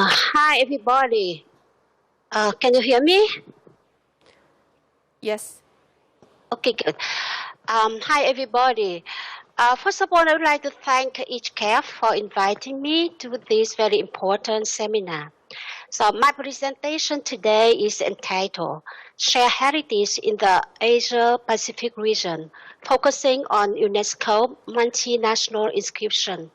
Hi, everybody. Can you hear me? Yes. Okay, good. Hi, everybody. First of all, I would like to thank each CAF for inviting me to this very important seminar. So, my presentation today is entitled Share Heritage in the Asia Pacific Region, focusing on UNESCO multinational inscription.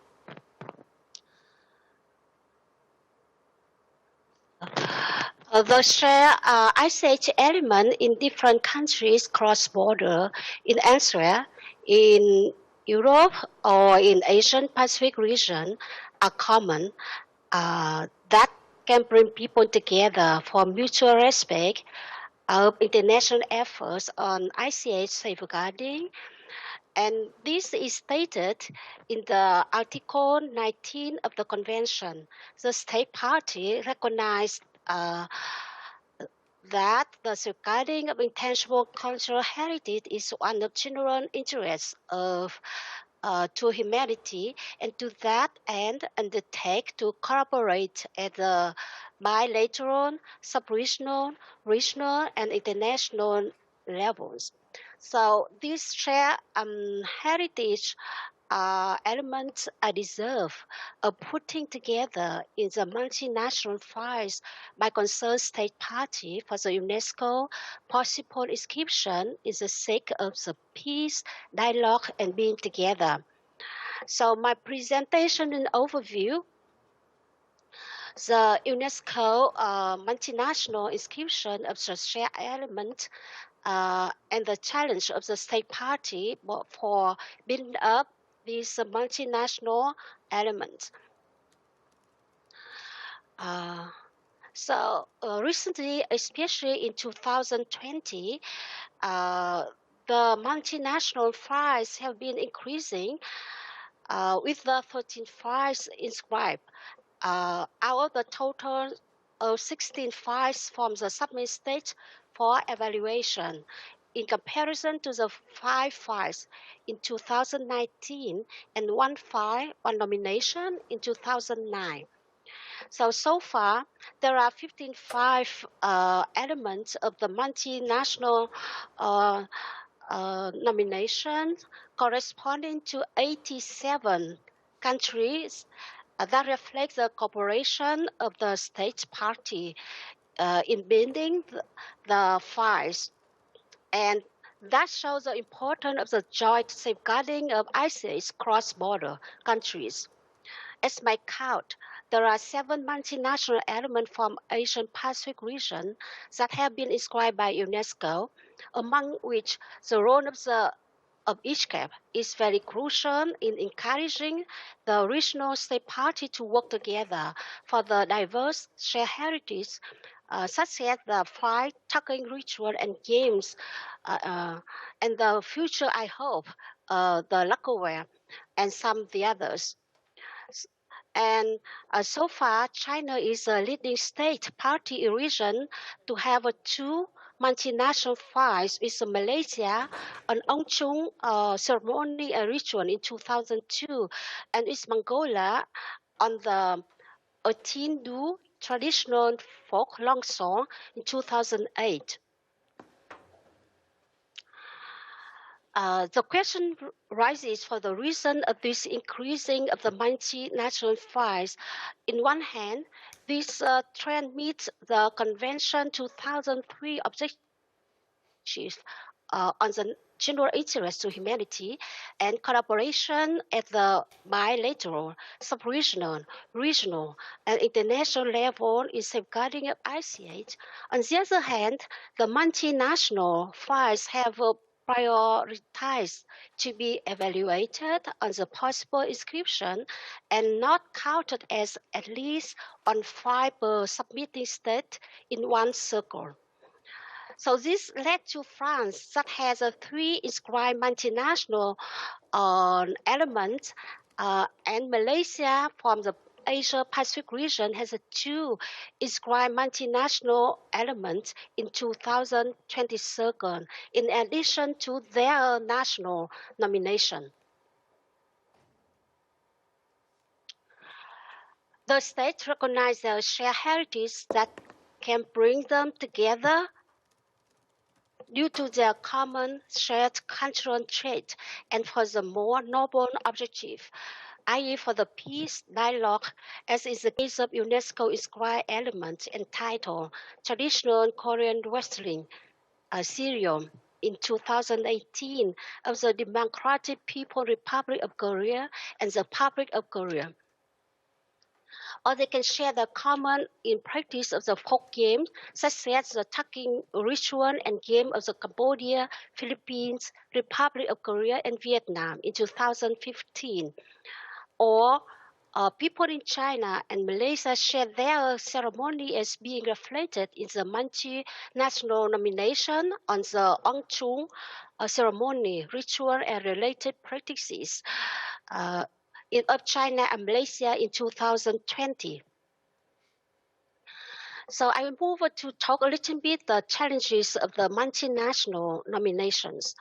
The share ICH element in different countries cross-border in elsewhere in Europe or in Asian Pacific region are common that can bring people together for mutual respect of international efforts on ICH safeguarding. And this is stated in the Article 19 of the Convention. The state party recognized that the safeguarding of intangible cultural heritage is one of general interests of to humanity, and to that end undertake to collaborate at the bilateral, sub-regional, regional, and international levels. So these share heritage elements are deserve of putting together in the multinational files by concerned state party for the UNESCO possible inscription is the sake of the peace, dialogue, and being together. So my presentation and overview, the UNESCO multinational inscription of the shared element and the challenge of the state party for building up these multinational elements. Uh, Recently, especially in 2020, the multinational files have been increasing with the 13 files inscribed. Out of the total of 16 files from the submit stage for evaluation, in comparison to the 5 files in 2019 and 1 file on nomination in 2009. So far, there are 15 elements of the multinational uh, nominations corresponding to 87 countries that reflects the cooperation of the state party in building the files. And that shows the importance of the joint safeguarding of ICA's cross-border countries. As my count, there are 7 multinational elements from Asian Pacific region that have been inscribed by UNESCO, among which the role of each CAP is very crucial in encouraging the regional state party to work together for the diverse shared heritage, such as the fire tucking ritual and games, and the future, I hope, the lacquerware and some of the others. And so far, China is a leading state party in region to have 2 multinational fights with Malaysia on Ong Chung ceremony and ritual in 2002, and with Mongolia on the Atindu traditional folk long song in 2008. The question rises for the reason of this increasing of the multinational files. In one hand, this trend meets the Convention 2003 objectives on the general interest to humanity and collaboration at the bilateral, sub-regional, regional, and international level in safeguarding of ICH. On the other hand, the multinational files have prioritized to be evaluated on the possible inscription and not counted as at least on 5 per submitting state in one circle. So this led to France that has a 3 inscribed multinational elements, and Malaysia from the Asia Pacific region has a 2 inscribed multinational elements in 2022, in addition to their national nomination. The states recognize their shared heritage that can bring them together due to their common shared cultural trait and for the more noble objective, i.e. for the peace dialogue, as is the case of UNESCO inscribed element entitled Traditional Korean Wrestling, Serium in 2018 of the Democratic People's Republic of Korea and the Republic of Korea. Or they can share the common in practice of the folk games, such as the tucking ritual and game of the Cambodia, Philippines, Republic of Korea, and Vietnam in 2015. Or people in China and Malaysia share their ceremony as being reflected in the multinational nomination on the Ong Chung ceremony, ritual, and related practices of China and Malaysia in 2020. So I will move on to talk a little bit the challenges of the multinational nominations.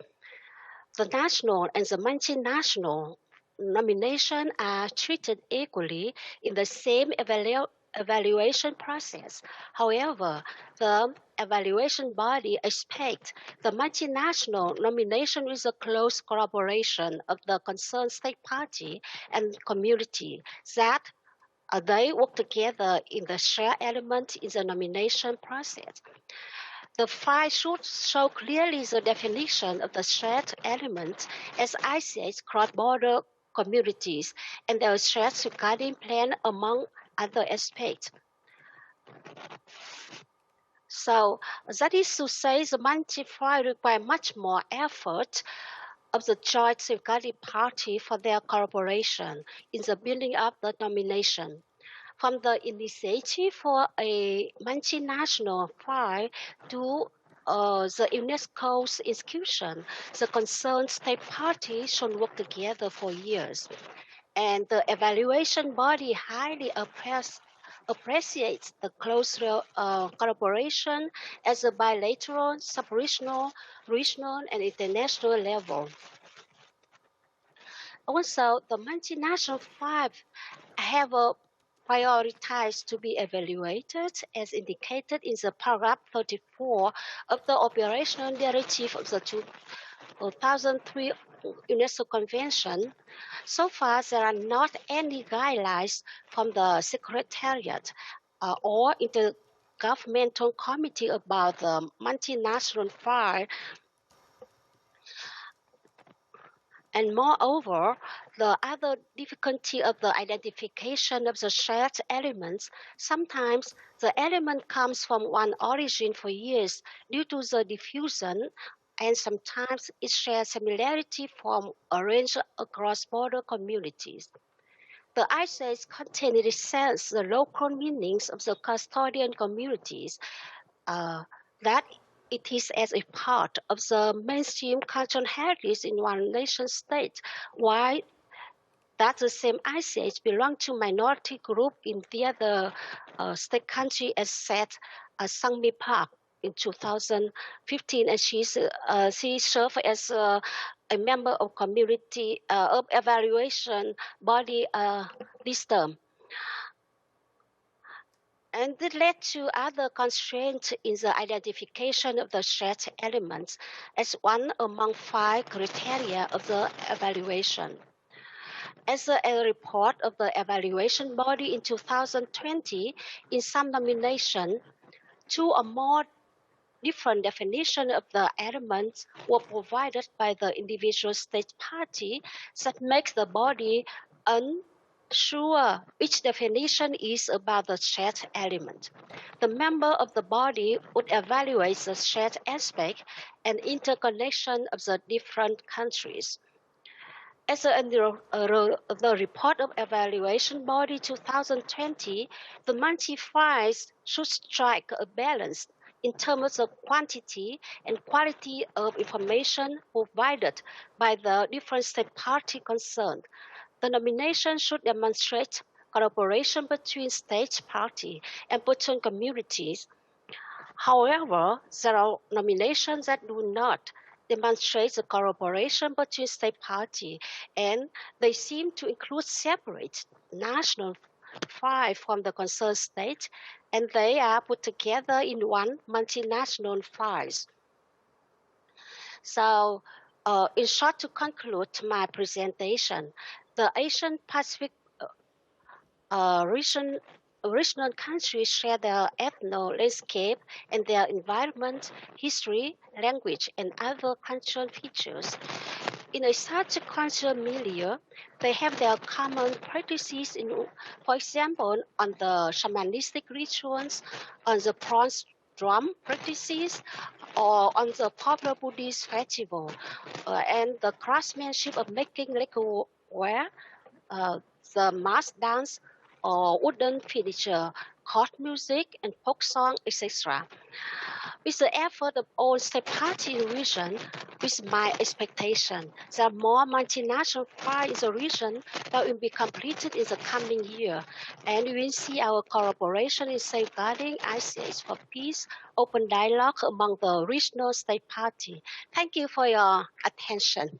The national and the multinational nomination are treated equally in the same evaluation process. However, the evaluation body expects the multinational nomination with a close collaboration of the concerned state party and community that they work together in the shared element in the nomination process. The file should show clearly the definition of the shared element as ICH cross-border communities and their shared safeguarding plan among other aspects. So that is to say the multi-file require much more effort of the joint safeguarding party for their collaboration in the building up the nomination. From the initiative for a multinational file to the UNESCO's inscription, the concerned state parties should work together for years. And the evaluation body highly appreciates the close collaboration at a bilateral, sub-regional, regional, and international level. Also, the multinational five have prioritized to be evaluated as indicated in the paragraph 34 of the operational directive of the 2003 UNESCO Convention. So far, there are not any guidelines from the Secretariat or Intergovernmental Committee about the multinational file. And moreover, the other difficulty of the identification of the shared elements, sometimes the element comes from one origin for years due to the diffusion, and sometimes it shares similarity from a range across border communities. The essays contain in a sense the local meanings of the custodian communities that it is as a part of the mainstream cultural heritage in one nation state, while that the same ICH belong to minority group in the other state country as said Sangmi Park in 2015, and she served as a member of community of evaluation body this term. And it led to other constraints in the identification of the shared elements as one among 5 criteria of the evaluation. As a report of the evaluation body in 2020, in some nomination, 2 or more different definitions of the elements were provided by the individual state party that makes the body unsure which definition is about the shared element. The member of the body would evaluate the shared aspect and interconnection of the different countries. As the report of evaluation body 2020, the multi-files should strike a balance in terms of quantity and quality of information provided by the different state party concerned. The nomination should demonstrate collaboration between state party and between communities. However, there are nominations that do not demonstrate the collaboration between state party, and they seem to include separate national 5 from the concerned state, and they are put together in one multinational files. So, in short, to conclude my presentation, the Asian Pacific regional countries share their ethno landscape and their environment, history, language, and other cultural features. In a such a cultural milieu, they have their common practices, for example, on the shamanistic rituals, on the bronze drum practices, or on the popular Buddhist festival, and the craftsmanship of making lacquerware, uh, the mask dance, or wooden furniture, court music, and folk song, etc. With the effort of all state parties in the region, with my expectation that more multinational files in the region that will be completed in the coming year, and we will see our collaboration in safeguarding ICH for peace, open dialogue among the regional state parties. Thank you for your attention.